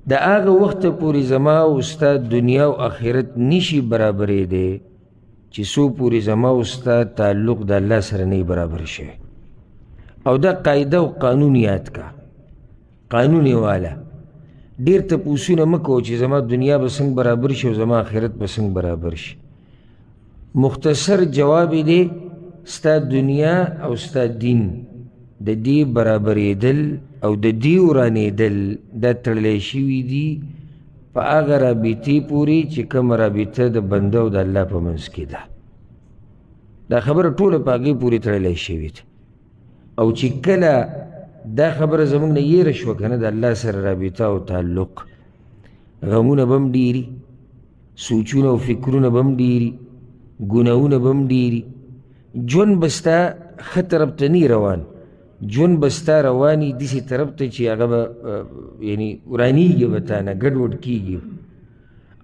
دا آغا وقت پوری زما استا دنیا و آخرت نشی برابری دے چی سو پوری زما استا تعلق دا اللہ سر نی برابر شے. او دا قاعدہ و قانون یاد کا، قانون والا دیر تا پوسو نمکو چی زما دنیا بسنگ برابر شے و زما آخرت بسنگ برابر شے. مختصر جواب دے ستا دنیا او ستا دین دا دی برابری دل او دا دی ورانی دل دا ترلیشوی دی پا آغا رابطی پوری چی کم رابطه دا بنده و دا اللہ پا منز کی دا خبر طول پا آگی پوری ترلیشوی دی او چی کلا دا خبر زمان نا یہ رشوکنه دا اللہ سر رابطه و تعلق غمون بم دیری، سوچون و فکرون بم دیری، گناون بم دیری، جون بستا خطرب تنی روان، جون بستا روانی دیسی طرف تا چی آغا با یعنی ورانی گی بتانا گڑوڑ کی گی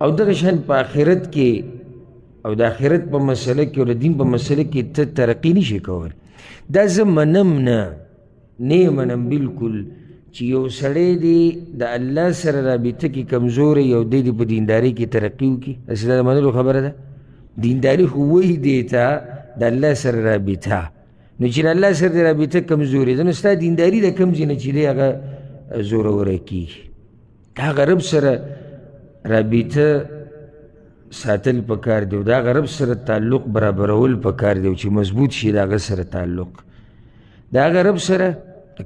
او دا شان پا آخرت کے او دا آخرت پا مسئلہ کے او دا دین پا مسئلہ کے تا ترقی نیشے کول. دا زمنم نا نیمنم بالکل چی یو سڑے دی دا اللہ سر رابطہ کی کمزور یو دی دی پا دینداری کی ترقیو کی اصلا دا منلو خبر دا دینداری خوی دیتا دا اللہ سر رابطہ نو چی اللہ سر دی رابطہ کمزوری دا نو ستا دینداری دا کم زی نچی دی آگا زور ورکی دا رب سر رابطہ ساتل پکار دیو، دا رب سر تعلق برابرول پکار دیو چی مضبوط شی دا سر تعلق دا رب سر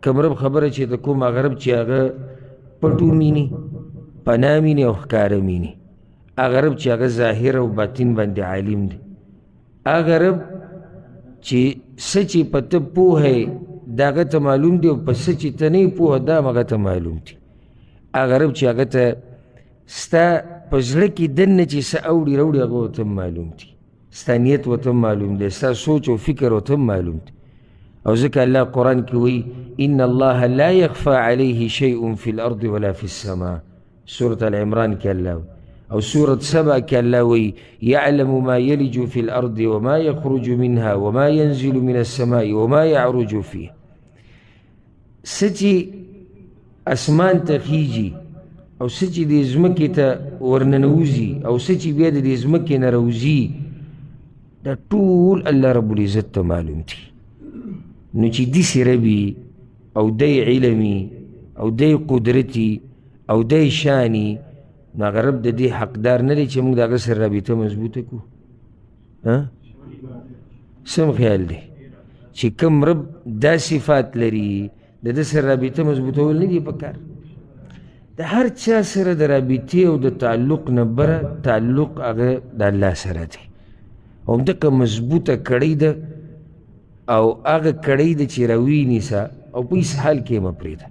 کم رب خبر چی دا کم آگا رب چی آگا پتو مینی پنا مینی او خکار مینی آگا رب چی آگا ظاہر و باطن باندی عالم دی آگا رب چی سچی پتا پو ہے داگا تا معلوم دی و پس سچی تا نی پو ہے دا مگا تا معلوم دی آگا رب چی آگا تا ستا پزلکی دن چی سا اوڑی روڑی آگا و تم معلوم دی ستا نیت و تم معلوم دی ستا سوچ و فکر و تم معلوم دی او ذکر اللہ قرآن کی ہوئی ان اللہ لا یخفا علیہ شیئن فی الارض ولا فی السماء سورة العمران کی اللہ ہوئی او سورة سبع کی اللہ ہوئی یعلم ما یلج فی الارض وما یخرج منها وما ينزل من السماء وما يعرج فيه سچی اسمان تخیجی او سچی دی ازمکی تا ورننوزی او سچی بیاد دی ازمکی نروزی دا طول اللہ رب العزت تا معلوم تھی نو چی دیسی ربی او دی علمی او دی قدرتی او دی شانی نا غرب دا دی حقدار نلی چی مونگ دا غسر رابطہ مضبوط کو سم خیال دی چی کم رب دا صفات لری دا دا سر رابطہ مضبوط ہول ندی پکار دا ہر چا سر دا رابطی او دا تعلق نبرا تعلق آگا دا اللہ سر دی او دا که مضبوط کڑی دا او آگا کڑی دا چی روی نیسا او پیس حال کے مپریدا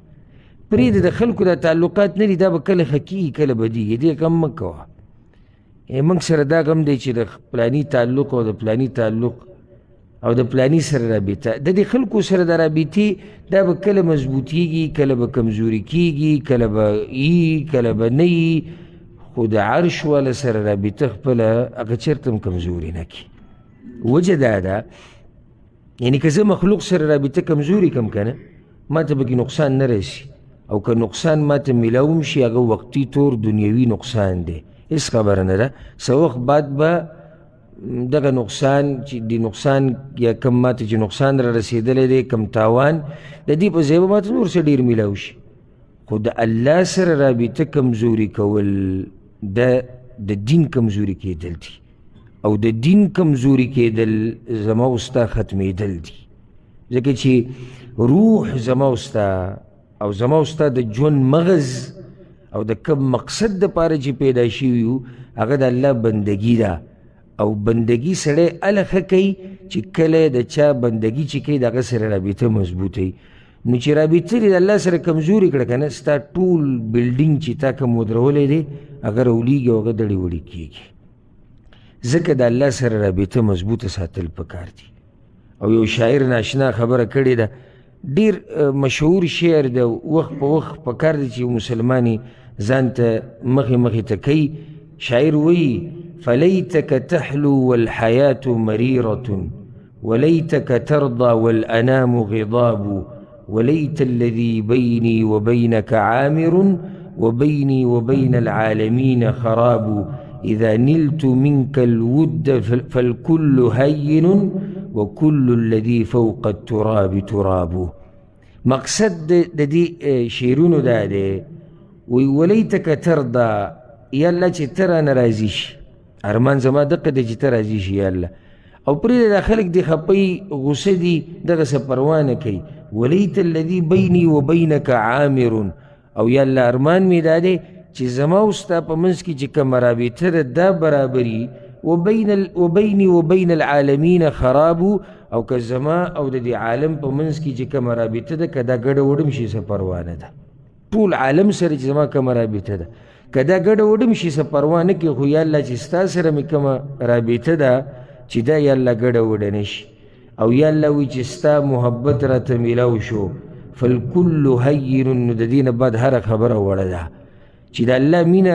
پرید دا خلکو دا تعلقات نری دا با کل حقیقی کل بدی دی کم مکوا منگ سر دا کم دی چی دا پلانی تعلق او دا پلانی تعلق او دا پلانی سر رابطہ دا دی خلکو سر دا رابطی دا با کل مضبوطی گی کل با کمزوری کی گی کل با ای کل با نئی خود عرش والا سر رابطہ خپلا اگا چرتم کمزوری نکی وجہ دا یعنی که زه مخلوق سر رابطه کمزوری کم کنه ما تا بکی نقصان نرسی او که نقصان ما تا ملاوم شی اگه وقتی طور دنیاوی نقصان ده اس خبر نده سا وقت بعد با دغه نقصان دی نقصان یا کم ما تا چی نقصان را رسیدل ده کم تاوان ده دی پا زیبا ما تا نور سا دیر ملاو شی خود اللہ سر رابطه کمزوری کول ده دین کمزوری که دل دی او د دین کمزوری کې دل زما استا ختمی دل دی ځکه چې روح زما استا او زما استا د جون مغز او د کم مقصد د پاره چې پیدا شویو هغه د الله بندگی ده او بندگی سره الخه کوي چې کله د چا بندگی چې کوي دغه سره رابطه مضبوطی نو چې رابطه د الله سره کمزوری کړه کنه ستا ټول بلډینګ چې تا کوم ودرولې دی اگر اولیږي او هغه دړي وړي کیږي ځکه د الله سره رابطه مضبوطه ساتل پکار دي او یو شاعر ناشنا خبره کړې ده ډیر مشهور شعر ده وخت په وخت پکار دي چې مسلمانی ځان ته مخې مخې ته کوي شاعر وایي فليتك تحلو والحياة مريرة وليتك ترضى والأنام غضاب وليت الذي بيني وبينك عامر وبيني وبين العالمين خراب إذا نلت منك الود فالكل هين وكل الذي فوق التراب تراب. مقصد د دې شعرونو دا دی وی ولیتک ترضى یالله چې ته رانه راضي شي، ارمان زما دقه دی چې ته راضي شي یالله، او پرېږده دا خلک دې خپوي غصه دي دغسې پروا نه کوي. ولیت الذي بیني وبینک عامر، او یالله ارمان مې دا دی چې زما او ستا په منځ کې چې کومه رابطه ده دا برابري، وبیني وبین العالمین خراب، او که زما او د دې عالم په منځ کې چې کومه رابطه ده که دا ګډه وډم شي څه پروا نه ده. ټول عالم سره چې زما کومه رابطه ده که دا ګډه وډم شي څه پروا نه کوي، خو یالله چې ستا سره مې کومه رابطه ده چې دا یالله ګډه وډه نه شي، او یالله وایي چې ستا محبت راته میلاو شو فالکل هین، نو د دې نه بعد هره خبره وړه ده چې د الله مینه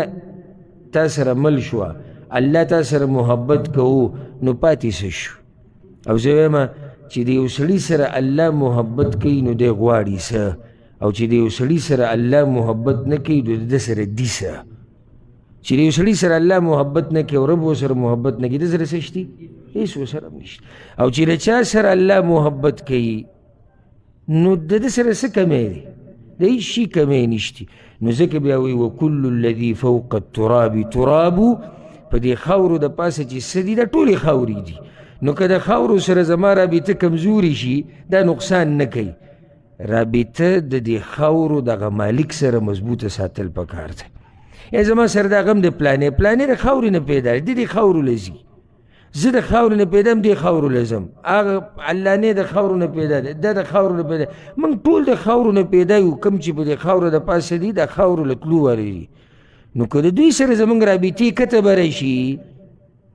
تا سره مل شوه، الله تا سره محبت کوو، نو پاتې څه شو. او زه وایم چې د یو سړي سره الله محبت کوي نو دی غواړي څه، او چې د یو سړي سره الله محبت نه کوي نو د ده سره دي څه. چې د یو سړي سره الله محبت نه کوي او رب ورسره محبت نه کوي د سره څه شتي؟ هېڅ ورسره هم نشته. او چې د چا سره الله محبت کوي نو د ده سره څه کمی دی؟ د هېڅ شي کمی نشتي. نو ځکه بیا وایي وکل الذي فوق التراب تراب، په دې خاورو د پاسه چې څه دي دا ټولې خاورې دي، نو که د خاورو سره زما رابطه کمزوري شي دا نقصان نه کوي. رابطه د دې خاورو دغه مالک سره مضبوطه ساتل پکار دی. یا زما سره دا غم د پلانې د خاورې نه پیدا دی، د دې خاورو له ځي، زه د خاورو نه پیدا م دې خاورو له ځم، هغه علانې د خاورو نه پیدا دی، دا د خاورو نه پیدا، موږ ټول د خاورو نه پیدا یو، کوم چې په دې خاورو د پاسه دي د خاورو له تلو والی دي. نو که د دوی سره زموږ رابطې کته بری شي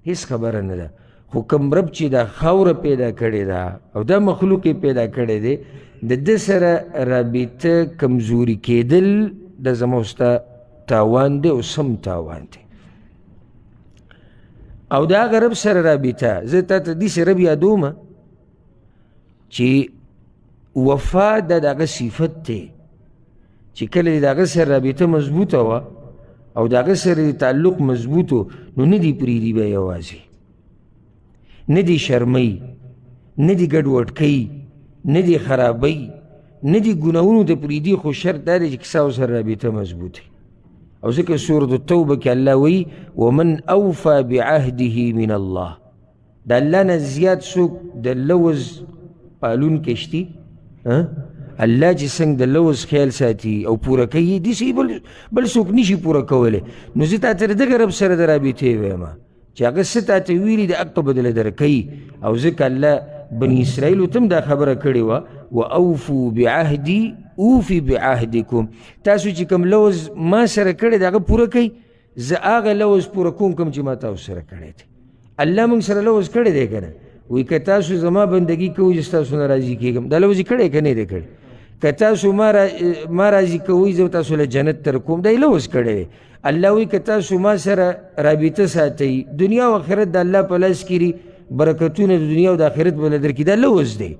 هېڅ خبره نه ده، خو کوم رب چې دا خاوره پیدا کړې ده او دا مخلوق یې پیدا کړی دی د ده سره رابطه کمزوري کېدل د زما ستا تاوان دی او سم تاوان دی. او د هغه رب سره رابطه زه تا ته داسې رب یادومه چې وفا د دغه صفت دی چې کله د هغه سره رابطه مضبوطه وه او د هغه سره تعلق مضبوط و نو نه دي پرېږدي بیا یوازې، نه دي شرمۍ، نه دي ګډوډ کوي، نه دي خرابۍ، نه دي ګناهونو ته پرېږدي، خو شرط دا دی چې کسا ورسره رابطه مضبوط وي. او ځکه سورة التوبه کې الله وایي ومن اوفى بعهده من الله، د الله نه زیات څوک د لوز پالونکی شتي؟ الله چې څنګه د لوز خیال ساتي او پوره کوي داسې بل څوک نشي پوره کولی. نو زه تا ته د دغه رب سره د رابطې وایم چې هغه څه تا ته ویلي د حق بدله درکوي. او ځکه الله بني اسرائیلو ته هم دا خبره کړې وه واوفوا بعهدي اوفي بعهدکم، تاسو چې کوم لوز ما سره کړی د هغه پوره کوئ، زه هغه لوز پوره کوم کوم چې ما تاسو سره کړی دی. الله موږ سره لوز کړی دی که نه؟ وایي که تاسو زما بندګي کوئ زه ستاسو نه راضي کېږم، دا لوز یې کړی که نه دی کړی؟ که تاسو ما راضي کوئ زه تاسو له جنت تر کوم، دا یې لوز کړی دی. الله وایي که تاسو ما سره رابطه ساتئ دنیا او آخرت د الله په لاس کې دي، برکتونه د دنیا او د آخرت به له درکړي، دا لوز دی.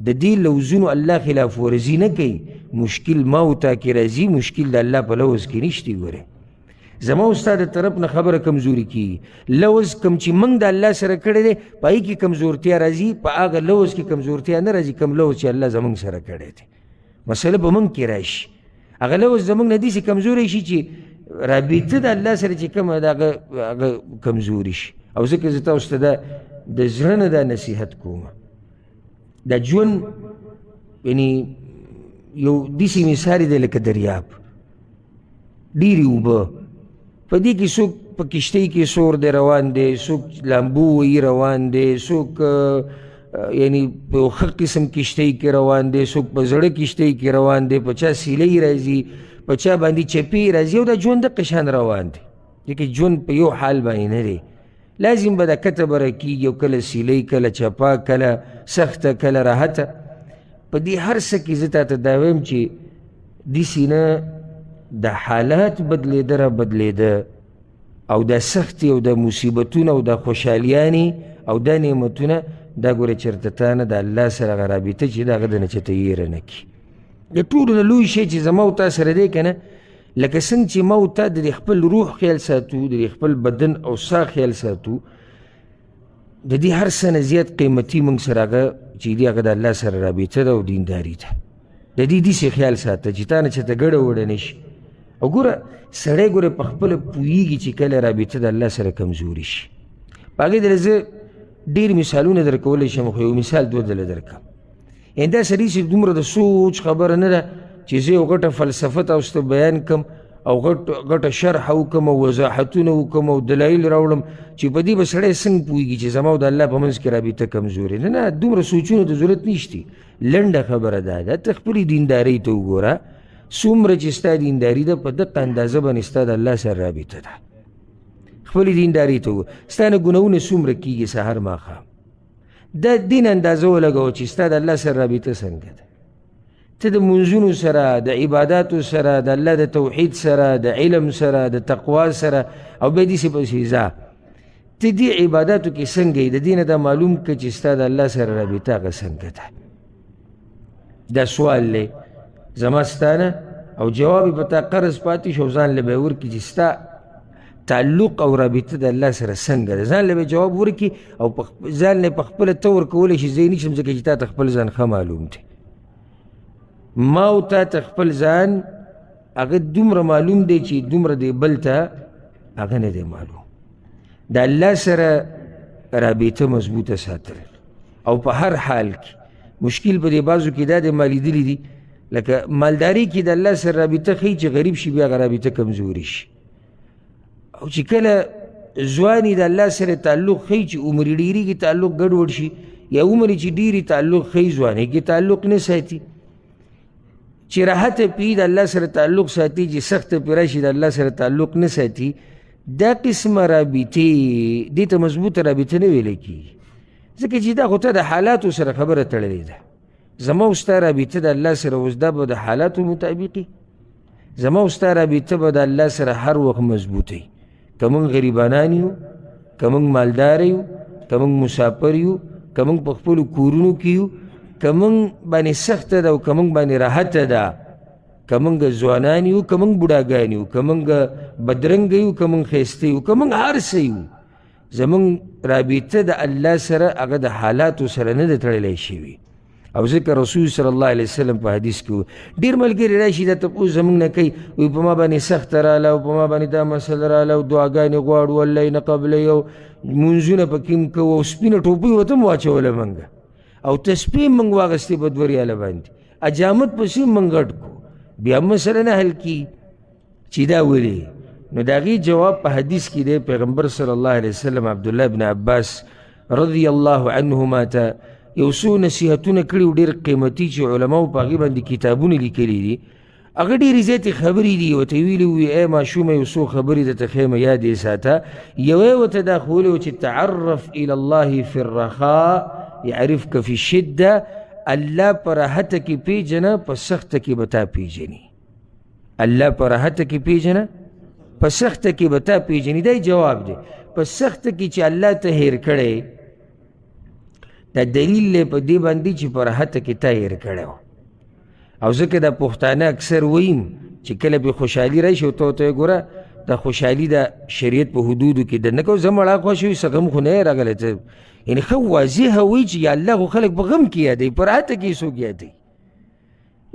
د دې لوزونو الله خلاف ورزي نه کوي، مشکل ما او تا کې راځي، مشکل د الله په لوز کې نشته. ګوره زما او ستا د طرف نه خبره کمزوري کېږي، لوز کوم چې موږ د الله سره کړی دی په هغې کې کمزورتیا راځي، په هغه لوز کې کمزورتیا نه راځي کوم لوز چې الله زموږ سره کړی دی. مسله به موږ کې راشي، هغه لوز زموږ نه داسې کمزوری شي چې رابطه د الله سره چې کومه ده هغه کمزوري شي. او ځکه زه تاسو ته د زړه نه دا نصیحت کوم، دا ژوند یعنې یو داسې مثال دی لکه دریاب، ډېرې اوبه، په دې کې څوک په کشتۍ کې سور دی روان دی، څوک لامبو وهي روان دی، څوک یعنې په یو ښه قسم کشتۍ کې روان دی، څوک په زړه کشتۍ کې روان دی، په چا سیلۍ راځي، په چا باندې چپې راځي، او دا ژوند دقه شان روان دی. ځکه ژوند په یو حال باندې نه دی، لازم به دا کته بره کېږي، او کله سیلۍ، کله چپا، کله سخته، کله راحته. په دې هر څه کې زه تا ته دا وایم چې داسې نه د حالات بدلېده را بدلېده، او دا سختې او د مصیبتونه او د خوشحالیانې او دا نعمتونه دا ګوره چېرته تا نه د الله سره هغه رابطه چې د هغه د نه چېرته یېره نه کړي. د ټولو نه لوی شی چې زما او تا سره دی که نه، لکه څنګه چې ما او تا د خپل روح خیال ساتو، د خپل بدن او ساه خیال ساتو، د دې هر څه نه زیات قیمتي موږ سره هغه چې دی هغه د الله سره رابطه ده او دینداري ده. د دې داسې خیال ساته چې تا نه چېرته ګډه وډه نه شي. او ګوره سړی ګوره په خپله پوهېږي چې کله رابطه د الله سره کمزوري شي. په هغې دله زه ډېر مثالونه در کولی شم، خو یو مثال دوه دله در کړم. یعنې دا سړي چې دومره د سوچ خبره نه ده چې زه یو غټه فلسفه تاسو ته بیان کړم او غټه شرح وکړم او وضاحتونه وکړم او دلایل راوړم چې په دې به سړی څنګه پوهېږي چې زما او د الله په منځ کې رابطه کمزورې. نه دومره سوچونو ته ضرورت نشته. لنډه خبره ده ته خپلې دیندارۍ ته وګوره، څومره چې ستا دینداري ده په دقه اندازه باندې ستا د الله سره رابطه ده. خپلې دیندارۍ ته وګوره، ستا نه ګناهونه څومره کېږي سهار ماښام، دا دین اندازه ولګوه چې ستا د الله سره رابطه څنګه ده. ته د منځونو سره، د عباداتو سره، د الله د توحید سره، د علم سره، د تقوا سره، او بیا داسې پسې ځه ته دې عباداتو کې څنګه یې، د دې نه دا معلوم کړه چې ستا د الله سره رابطه هغه څنګه ده. دا سوال دی زما ستا نه، او جواب یې په تا قرض پاتې شو، ځان له به یې ورکړي چې ستا تعلق او رابطه د الله سره څنګه ده. ځان له به جواب ورکړي او ځان له په خپله ته ورکولی شي. زه یې نشم ځکه چې تا ته خپل ځان ښه معلوم دی. ما او تا ته خپل ځان هغه دومره معلوم دی چې دومره دی بل ته هغه نه دی معلوم. د الله سره رابطه مضبوطه ساتل او په هر حال کې. مشکل په دې بعضو کې دا دی ما لیدلي دي لکه مالداري کې د الله سره رابطه ښیي چې غریب شي بیا هغه رابطه کمزوري شي. او چې کله ځواني د الله سره تعلق ښیي چې عمر یې ډېرېږي تعلق ګډوډ شي، یا عمر چې ډېرې تعلق ښیي ځوانۍ کې تعلق نه ساتي. چې راحته پی د الله سره تعلق ساتي، چې سخته پی راشي د الله سره تعلق نه ساتي، دا قسمه رابطې دې ته مضبوطه رابطه نه ویلی کېږي. ځکه چې دا خو ته د حالاتو سره خبره تړلې ده. زما او ستا رابطه د الله سره اوس دا به د حالاتو مطابقي. زما او ستا رابطه به د الله سره هر وخت مضبوطه. که موږ غریبانان یو، که موږ مالدار یو، که موږ مسافر یو، که موږ په خپلو کورونو کې یو، که موږ باندې سخته ده او که موږ باندې راحته ده، که موږ ځوانان یو، که موږ بوډاګان یو، که موږ بدرنګه یو، که موږ ښایسته یو، که موږ هر څه یو، زموږ رابطه د الله سره هغه د حالاتو سره نه ده تړلی شوي. او ځکه رسول صلی الله علیه وسلم په حدیث کې ډېر ملګري راشي دا تپوس زموږ نه کوي، وایي په ما باندې سخته راله او په ما باندې دا مسله راله او دعاګانې غواړو الله یې نه قبلوي او مونځونه پکې هم کوو او سپینه ټوپۍ ورته هم واچوله موږ او تسبیح موږ واغستې په 2 ریاله باندې، اجامت پسې موږ غټ کو، بیا مسله نه حل کي چې دا ولې. نو د هغې جواب په حدیث کې دی. پیغمبر صلی الله علیه وسلم عبدالله بن عباس رضی الله عنهما ته یو څو نصیحتونه کړي و ډېر قیمتي چې علماو په هغې باندې کتابونه لیکلي دي. هغه ډېرې زیاتې خبرې دي. ورته یې ویلي وي ای ماشومه یو څو خبرې درته ښیم یاد یې ساته. یوه یې ورته دا ښوولې وه چې تعرف الی الله فی الرخاء یعرفک فی الشده. الله په راحته کې پیژنه، په سخته کې به تا پیژني. الله په راحته کې پیژنه، په سخته کې به تا پیژني. دا جواب دی. په سخته کې چې الله ته هیر کړی، دا دلیل دی په دې باندې چې په راحته کې تا هیر کړی و. او ځکه دا پښتانه اکثر ویم چې کله به خوشحالي راشي او ته ورته یې ګوره دا خوشحالي د شریعت په حدودو کې ده نه کوو. زه مړه خوښ وي څه غم خو نه یې راغلی. ته یعنې ښه واضحه وایي چې یا الله خو خلک په غم کې یادوي، په راحته کې یې څوک یادوي.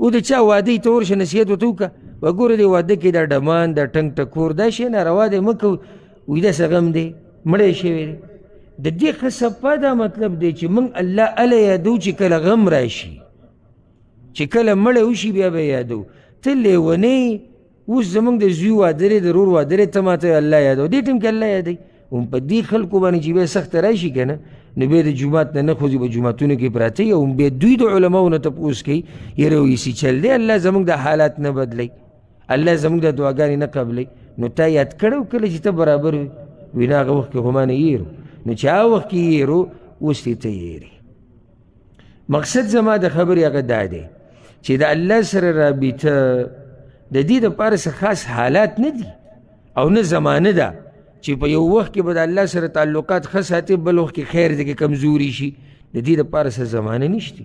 او د چا واده ته ورشه نصیحت ورته وکړه، وګوره دې واده کې دا ډمان دا ټنګ ټکور دا شی ناروا دی مه کوو. وایي دا څه غم دی، مړی شوی دی. د دې ښه صفا دا مطلب دی چې موږ الله اله یادو چې کله غم راشي، چې کله مړی وشي بیا به یادو. ته لیونی اوس زموږ د زوی واده دی، د رور واده دی، ته ماته الله یادو. دې ټیم کې الله یادوي. هم په دې خلکو باندې چې بیا سخته راشي که نه، نو بیا د جومات نه نه خوځي، په جوماتونو کې پراته وي او بیا دوی د علماو نه تپوس کوي یاره ویسي چل دی الله زموږ د حالات نه بدلی، الله زموږ د دعاګانې نه قبلی. نو تا یاد کړی و کله چې ته برابر وي؟ وي نه هغه وخت کې خو ما نه یېرو. نو چې هغه وخت کې یېرو اوس دې ته یېري. مقصد زما د خبرې هغه دا دی چې د الله سره رابطه د دې دپاره څه خاص حالات نه دي او نه زمانه ده چې په یو وخت کې به د الله سره تعلقات ښه ساتي، بل وخت کې خیر دی کې کمزوري شي. د دې دپاره څه زمانه نشته،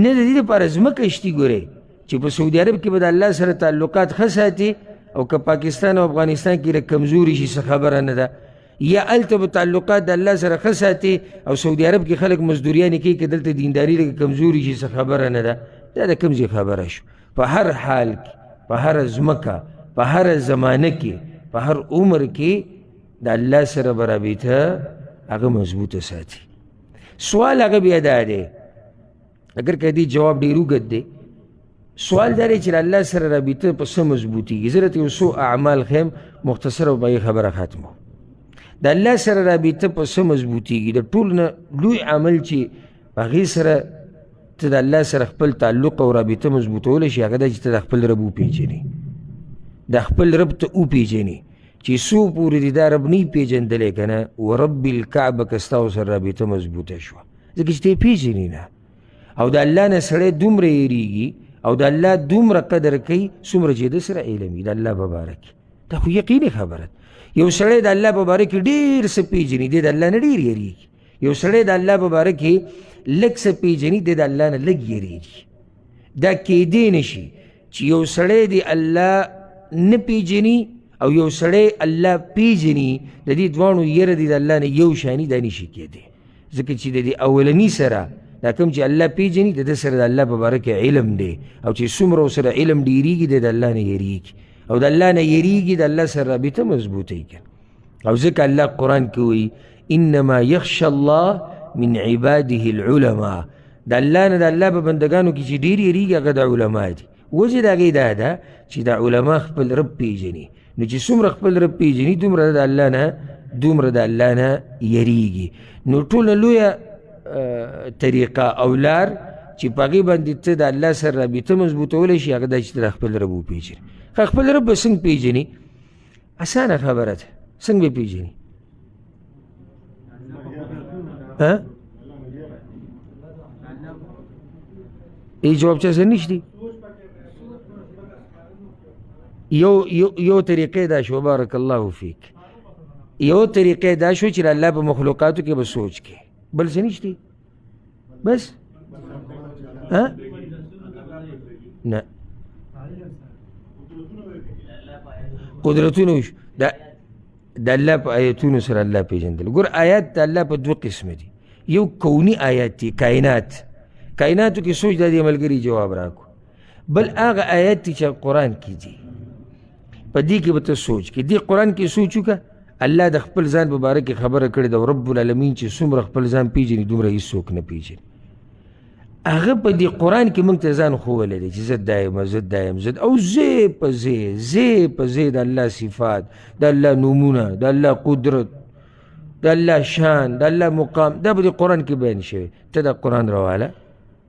نه د دې دپاره ځمکه شتي. ګورئ چې په سعودي عرب کې به د الله سره تعلقات ښه ساتي او که پاکستان او افغانستان کې کمزوري شي څه خبره نه ده، یا هلته به تعلقات د الله سره ښه ساتي او سعودي عرب کې خلک مزدوریانې کوي که دلته دینداري لږ کمزوري شي څه خبره نه ده. دا د کوم ځای خبره شو؟ په هر حال کې، په هره ځمکه، په هره زمانه کې، په هر عمر کې د الله سره به رابطه هغه مضبوطه ساتي. سوال هغه بیا دا دی، اگر که دې جواب ډېر اوږد دی، سوال دا دی چې د الله سره رابطه په څه مضبوطېږي؟ زه درته یو څو اعمال ښیم مختصر او په هغې خبره ختمو. د الله سره رابطه په څه مضبوطېږي؟ د ټول نه لوی عمل چې په هغې سره ته د الله سره خپل تعلق او رابطه مضبوطولی شي هغه دا چې ته د خپل رب وپېژنې، د خپل رب ته وپېژنې چې څو پورې دې دا رب نه یې پېژندلی که نه، ورب الکعبه که ستا ورسره رابطه مضبوطه شوه، ځکه چې ته یې پېژنې نه. او د الله نه سړی دومره یېرېږي او د الله دومره قدر کوي څومره چې د سره علم وي د الله په باره کې. دا خو یقیني خبره ده. یو سړی د الله په باره کې ډېر څه پېژني، دی د الله نه ډېر یېرېږي. یو سړی د الله په باره کې لږ څه پېژني، دی د الله نه لږ یېرېږي. دا کېدی نه شي چې یو سړی د الله نه پېژني او یو سړی الله پېژني، د دې دواړو یره دی د الله نه یو شاني، دا نشي کېدی. ځکه چې د دې اولني سره دا کوم چې الله پېژني د ده سره د الله په باره کې علم دی، او چې څومره ورسره علم ډېرېږي دی د الله نه یېرېږي، او د الله نه یېرېږي د الله سره رابطه مضبوطوي. او ځکه الله قرآن کې وایي انما یخشى الله من عباده العلماء، د الله نه د الله په بندګانو کې چې ډېر یېرېږي هغه د علما دي. وجه د هغې دا ده چې د علما خپل رب پېژني، نو چې څومره خپل رب پېژني دومره د الله نه یېرېږي. نو ټوله لویه طریقه او لار چې په هغې باندې ته د الله سره رابطه مضبوطولی شي هغه دا چې ته د خپل رب وپېژنې. خپل رب به څنګه پېژنې؟ اسانه خبره ده. څنګه به پېژنې؟ ای جواب چا سره نشتی؟ یو طریقې دا شو، بارک الله فیک، یو طریقې دا شو چې د الله په مخلوقاتو کې به سوچ کې، بل څه نشتی؟ بس نه قدرتونه وشو د الله په آیتونو سره الله پېژندل. ګور آیات د الله په دوه قسمه دي، یو کونی آیات دي، کائناتو کې سوچ دا دې ملګري جواب راکو، بل هغه آیات دي چې قرآن کې دي، په دې کې به ته سوچ کې. دې قرآن کې سوچ وکړه، الله د خپل ځان په باره کې خبره کړې ده، رب العالمین چې څومره خپل ځان پېژني دومره هېڅوک نه پېژني. هغه په دې قرآن کې موږ ته ځان ښوولی دی چې زه دا یم او زه په زه د الله صفات، د الله نومونه، د الله قدرت، د الله شان، د الله مقام، دا په دې قرآن کې بیان شوی. ته دا قرآن راواله،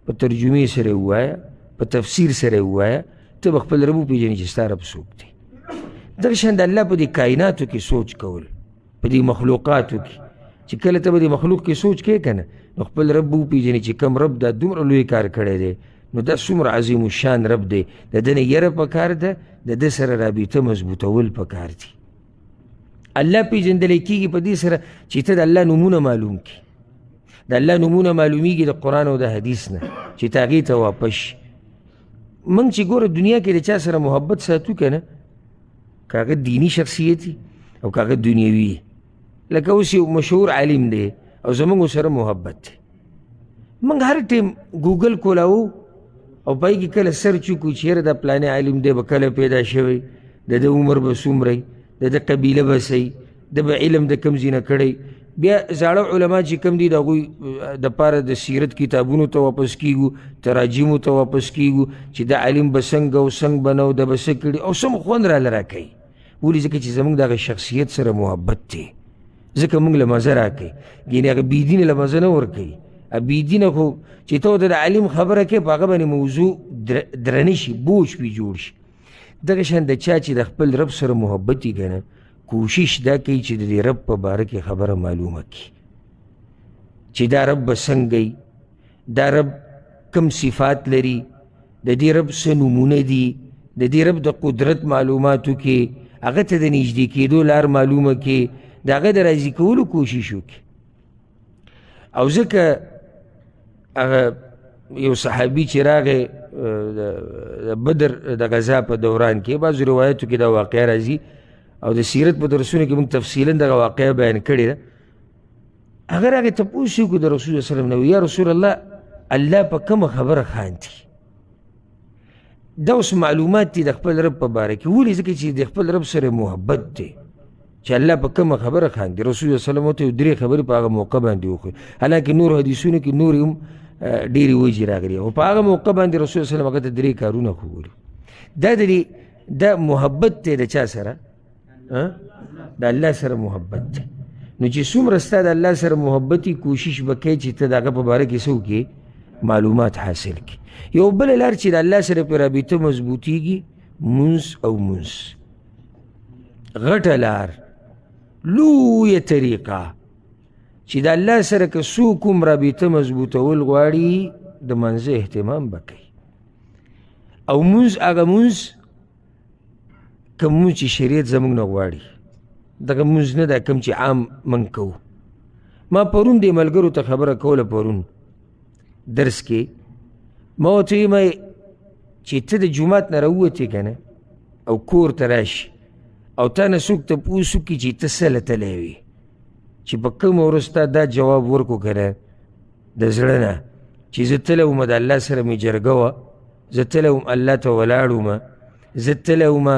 په ترجمې سره ووایه، په تفسیر سره ووایه، ته به خپل رب وپېژنې چې ستا رب څوک دی. دغه شان د الله په دې کائناتو کې سوچ کول، په دې مخلوقاتو کې چې کله ته به دې مخلوق کې سوچ کوې که نه، نو خپل رب وپېژنې چې کوم رب دا دومره لوی کار کړی دی، نو دا څومره عظیم الشان رب دی، د ده نه یره پکار ده، د ده سره رابطه مضبوطول پکار دي. الله پېژندلی کېږي په دې سره چې ته د الله نومونه معلوم کړي. د الله نومونه معلومیږي د قرآن او د حدیث نه چې ته هغې ته واپس شي. موږ چې ګوره دنیا کې د چا سره محبت ساتو که نه، که هغه دیني شخصیت وي او که هغه دنیوي وي، لکه اوس یو مشهور عالم دی او زموږ سره محبت دی، موږ هر ټیم ګوګل کولاو او پای کې کله سرچ وکړو چې یاره دا پلانې عالم دی به کله پیدا شوی، د ده عمر به څومره وي، د ده قبیله به څه وي، د به علم د کوم ځای نه کړی. بیا زاړه علما چې کوم دي د هغوی دپاره د سیرت کتابونو ته واپس کیږو، تراجمو ته واپس کیږو چې دا عالم به څنګه او څنګه به نه و، ده به څه کړي، او څه خوند راله راکوي. ولې؟ ځکه چې زموږ دغه شخصیت سره محبت دی، ځکه موږ له مزه راکوي. یعنې هغه بېدینه له مزه نه ورکوي. بېدینه خو چې ته د عالم خبره کوې په هغه باندې موضوع درنه شي، بوج پې جوړ شي. دغه شان د چا چې د خپل رب سره محبت یې که نه، کوشش دا کوي چې د دې رب په باره کې خبره معلومه کړي چې دا رب به څنګه وي، دا رب کم صفات لري، د دې رب څه نومونه دي، د دې رب د قدرت معلوماتو کې هغه ته د نږدې کېدو لار معلومه کړي، د هغه د راضي کولو کوشش وکړي. او ځکه هغه یو صحابي چې راغی د بدر د غزا په دوران کې بعضو روایتو کې دا واقعه راځي او د سیرت په درسونو کې موږ تفصیلا دغه واقعه بیان کړې ده. هغه راغی تپوس یې وکړو د رسول صلی الله علیه وسلم نه، یا رسول الله الله په کومه خبره خاندي؟ دا اوس معلومات دي د خپل رب په باره کې. ولې؟ ځکه چې د خپل رب سره محبت دی چې الله په کومه خبره خاندي. رسول الله صلی الله علیه وسلم ورته درې خبرې په هغه موقع باندې وکړې، حالانکې نور حدیثونو کې نورې هم ډېرې وجې راغلي او په هغه موقع باندې رسول الله صلی الله علیه وسلم هغه ته درې کارونه ښوولي. دا محبت دی د چا سره؟ د الله سره محبت دی. نو چې څومره ستا د الله سره محبت وي کوشش به کوې چې ته د هغه په باره کې څه وکړې؟ معلومات حاصل کړي. یو بله لار چې د الله سره پرې رابطه مضبوطېږي مونځ او مونځ، غټه لار، لویه طریقه چې د الله سره که څوک هم رابطه مضبوطول غواړي د منځه اهتمام به کوي. او مونځ هغه مونځ کوم مونځ چې شریعت زموږ نه غواړي، دغه مونځ نه ده کوم چې عام موږ کوو. ما پرون دې ملګرو ته خبره کوله، پرون درس کې ما ورته ویمه چې ته د جومات نه راووتې که نه او کور ته راشي او تا نه څوک تپوس وکړي چې ته څه له تلی وې، چې په کومه ورځ تا دا جواب ورکړو که نه د زړه نه چې زه تلی ومه د الله سره مې جرګه وه، زه تلی وم الله ته ولاړ ومه، زه تلی ومه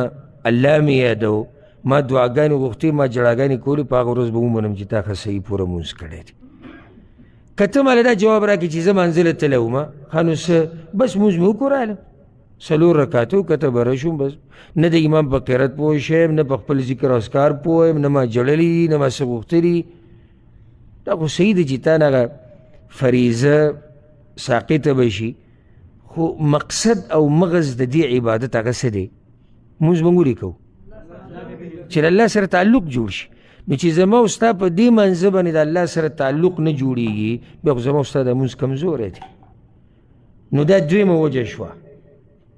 الله مې یادو، ما دعاګانې غوښتې، ما جړاګانې کولې، په هغه ورځ به ومنم چې تا ښه صحیح پوره مونځ کړی دی. که ته ماله دا جواب راکړې چې زه منزله تلی ومه، ښه نو څه بس مونځ مې وکړو راغلم، 4 رکعته وکړه بره شوم، بس نه د امام په قرت پوه شیم، نه په خپل ذکر او اذکار پوه یم، نه ما جړلي دي، نه ما څه غوښتلي. دا خو صحیح دی چې تا نه هغه فریضه ساقطه به شي، خو مقصد او مغز د دې عبادت هغه څه دی؟ مونځ به ولې کوو؟ چې د الله سره تعلق جوړ شي. نو چې زما او ستا په دې منځه باندې د الله سره تعلق نه جوړېږي، بیا خو زما او ستا د مونځ کمزوری دی. نو دا دویمه وجه شوه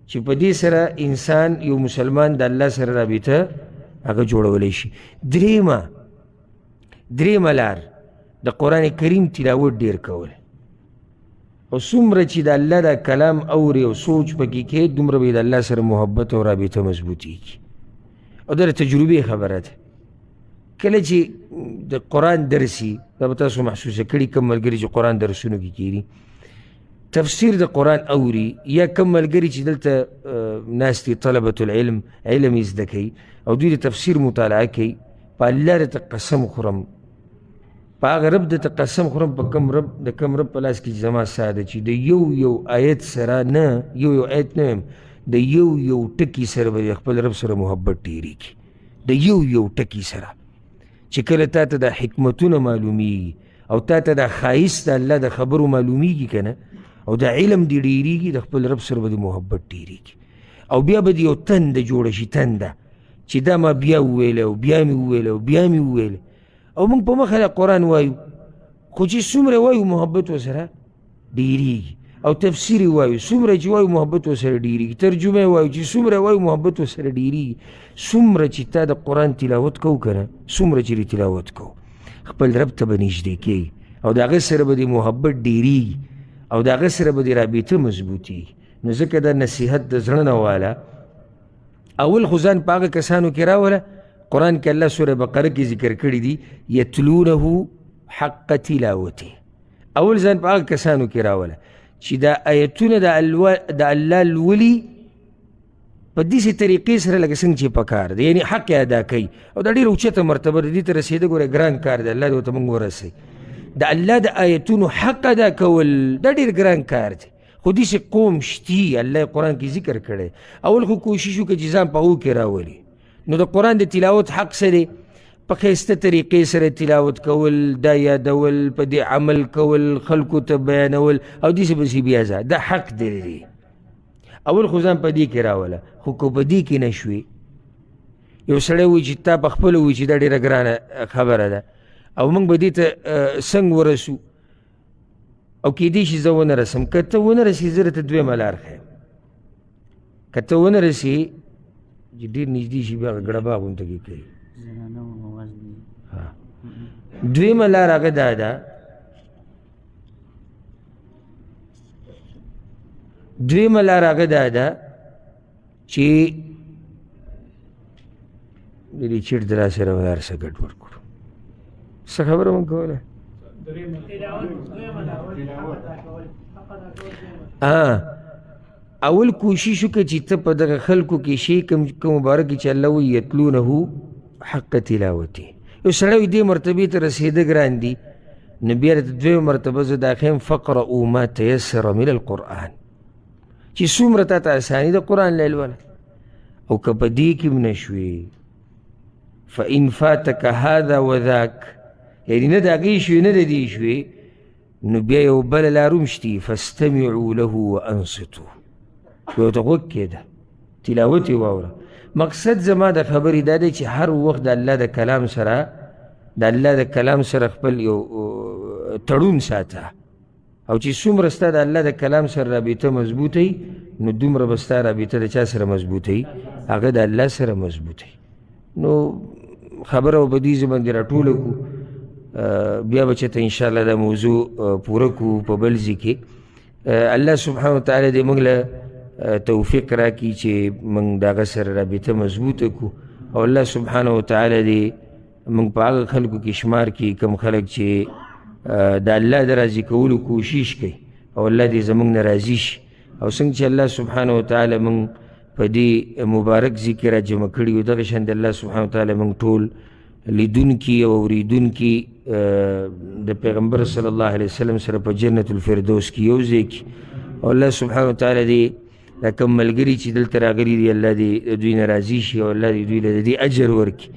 چې په دې سره انسان یو مسلمان د الله سره رابطه هغه جوړولی شي. درېیمه لار د قرآن کریم تلاوت ډېر کول، او څومره چې د الله دا کلام اوري او سوچ پکې کوي دومره به د الله سره محبت او رابطه مضبوطېږي. او دا د تجربې خبره ده. کله چې د قرآن درسي، دا به تاسو محسوسه کړي کوم ملګري چې قرآن درسونو کې کېږي، تفسیر د قرآن اوري، یا کوم ملګري چې دلته ناست دي طلبة العلم علم یې زده کوي او دوی د تفسیر مطالعه کوي، په الله درته قسم خورم، په هغه رب درته قسم خورم، په کوم رب د کوم رب په لاس کې چې زما ساه ده، چې د یو آیت سره نه، یو آیت نه ویم، د یو ټکي سره به د خپل رب سره محبت ډېرېږي. د یو ټکي سره چې کله تا ته دا حکمتونه معلومیږي او تا ته دا ښایست د الله د خبرو معلومیږي که نه، او دا علم دې ډېرېږي، د خپل رب سره به د محبت ډېرېږي. او بیا به د یو تنده جوړه شي، تنده چې دا ما بیا وویله او بیا مې وویله او بیا مې وویله. او موږ په مخه د قرآن وایو، خو چې څومره وایو محبت ورسره ډېرېږي، او تفسیر وایو څومره چې وایو محبت ورسره ډېرېږي، ترجمه وایو چې څومره وایو محبت ورسره ډېرېږي. څومره چې تا د قرآن تلاوت کوو که نه، څومره چې تلاوت کوو خپل رب ته به نږدې کېږي او د هغه سره به د محبت ډېرېږي او د هغه سره به د رابطه مضبوطېږي. نو ځکه دا نصیحت د زړه نه واله. اول خو ځان په هغه کسانو کې راوله، قرآن کې الله سوره بقره کې ذکر کړي دي یتلونه حق تلاوته. اول ځان په هغه کسانو کې راوله چې دا آیتونه د الله لولي په داسې طریقې سره لکه څنګه چې پکار دی، یعنی حق یې ادا کوي. او دا ډېره اوچته مرتبه ده، دې ته رسېده ګوره ګران کار دی، الله دې ورته موږ ورسوي. د الله د آیتونو حق ادا کول دا ډېر ګران کار دی، خو داسې قوم شتي الله قرآن کې ذکر کړی. اول خو کوشش وکړه چې ځان په هغو کې راولي. نو د قرآن د تلاوت حق څه دی؟ په ښایسته طریقې سره تلاوت کول، دا یادول، په دې عمل کول، خلکو ته بیانول او داسې پسې بیا ځه، دا حق دی. اول خو ځان په دې کې راوله. خو که په دې کې نه شوې، یو سړی وایي چې تا په خپله وایي چې دا ډېره ګرانه خبره ده او موږ به دې ته څنګه ورسو، او کېدای شي زه ونه رسم. که ته ونه رسې زه درته دویمه لار ښیم. که ته ونه رسې چې ډېر نږدې شي بیا ګړه باغ غونته کې کوي. دویمه لار هغه دا ده دویمه لار هغه دا ده چې د دې چټ د راسره به هر څه ګډوډ کړو. څه خبره مو کوله؟ اول کوشش وکړه چې ته په دغه خلکو کې شي کوم مبارک چې الله وایي یتلونه حق تلاوتې. یو سړی دې مرتبې ته رسېده ګران دي، نو بیا درته دویمه مرتبه زه دا ښیم فقرؤوا ما تیسر من القرآن، چې څومره تا ته اساني د قرآن له لوله. او که په دې کې هم نه شوې فإن فاتک هذا وذاک، یعنې نه د هغې شوې نه د دې شوې، نو بیا یو بله لار هم شتي فاستمعوا له وانصتو، یو ته غوږ کېده تلاوت یې واوره. مقصد زما د خبرې دا دی چې هر وخت د الله د کلام سره خپل یو تړون ساته، او چې څومره ستا د الله د کلام سره رابطه مضبوطه وي نو دومره به ستا رابطه د چا سره مضبوطه وي؟ هغه د الله سره مضبوطه وي. نو خبره به په دې ځای باندې راټوله کړو، بیا به چېرته انشاءالله دا موضوع پوره کړو په بل ځای کې. الله سبحانه وتعالی دې موږ له توفیق راکړي چې موږ د هغه سره رابطه مضبوطه کړو، او الله سبحانه وتعالی دې موږ په هغه خلکو کې شمار کړي کوم خلک چې د الله د راضي کولو کوشش کوي، او الله دې زموږ نه راضي شي. او څنګه چې الله سبحانه وتعالی موږ په دې مبارک ذکر را جمع کړي یو، دغه شان د الله سبحانه وتعالی موږ ټول لیدونکي او اورېدونکي د پیغمبر صلی الله علیه وسلم سره په جنت الفردوس کې یو ځای کړي. او الله سبحانه وتعالی دې دا کوم ملګري چې دلته راغلي دي الله دې دوی نه راضي شي، او الله دې دوی له دې اجر ورکړي.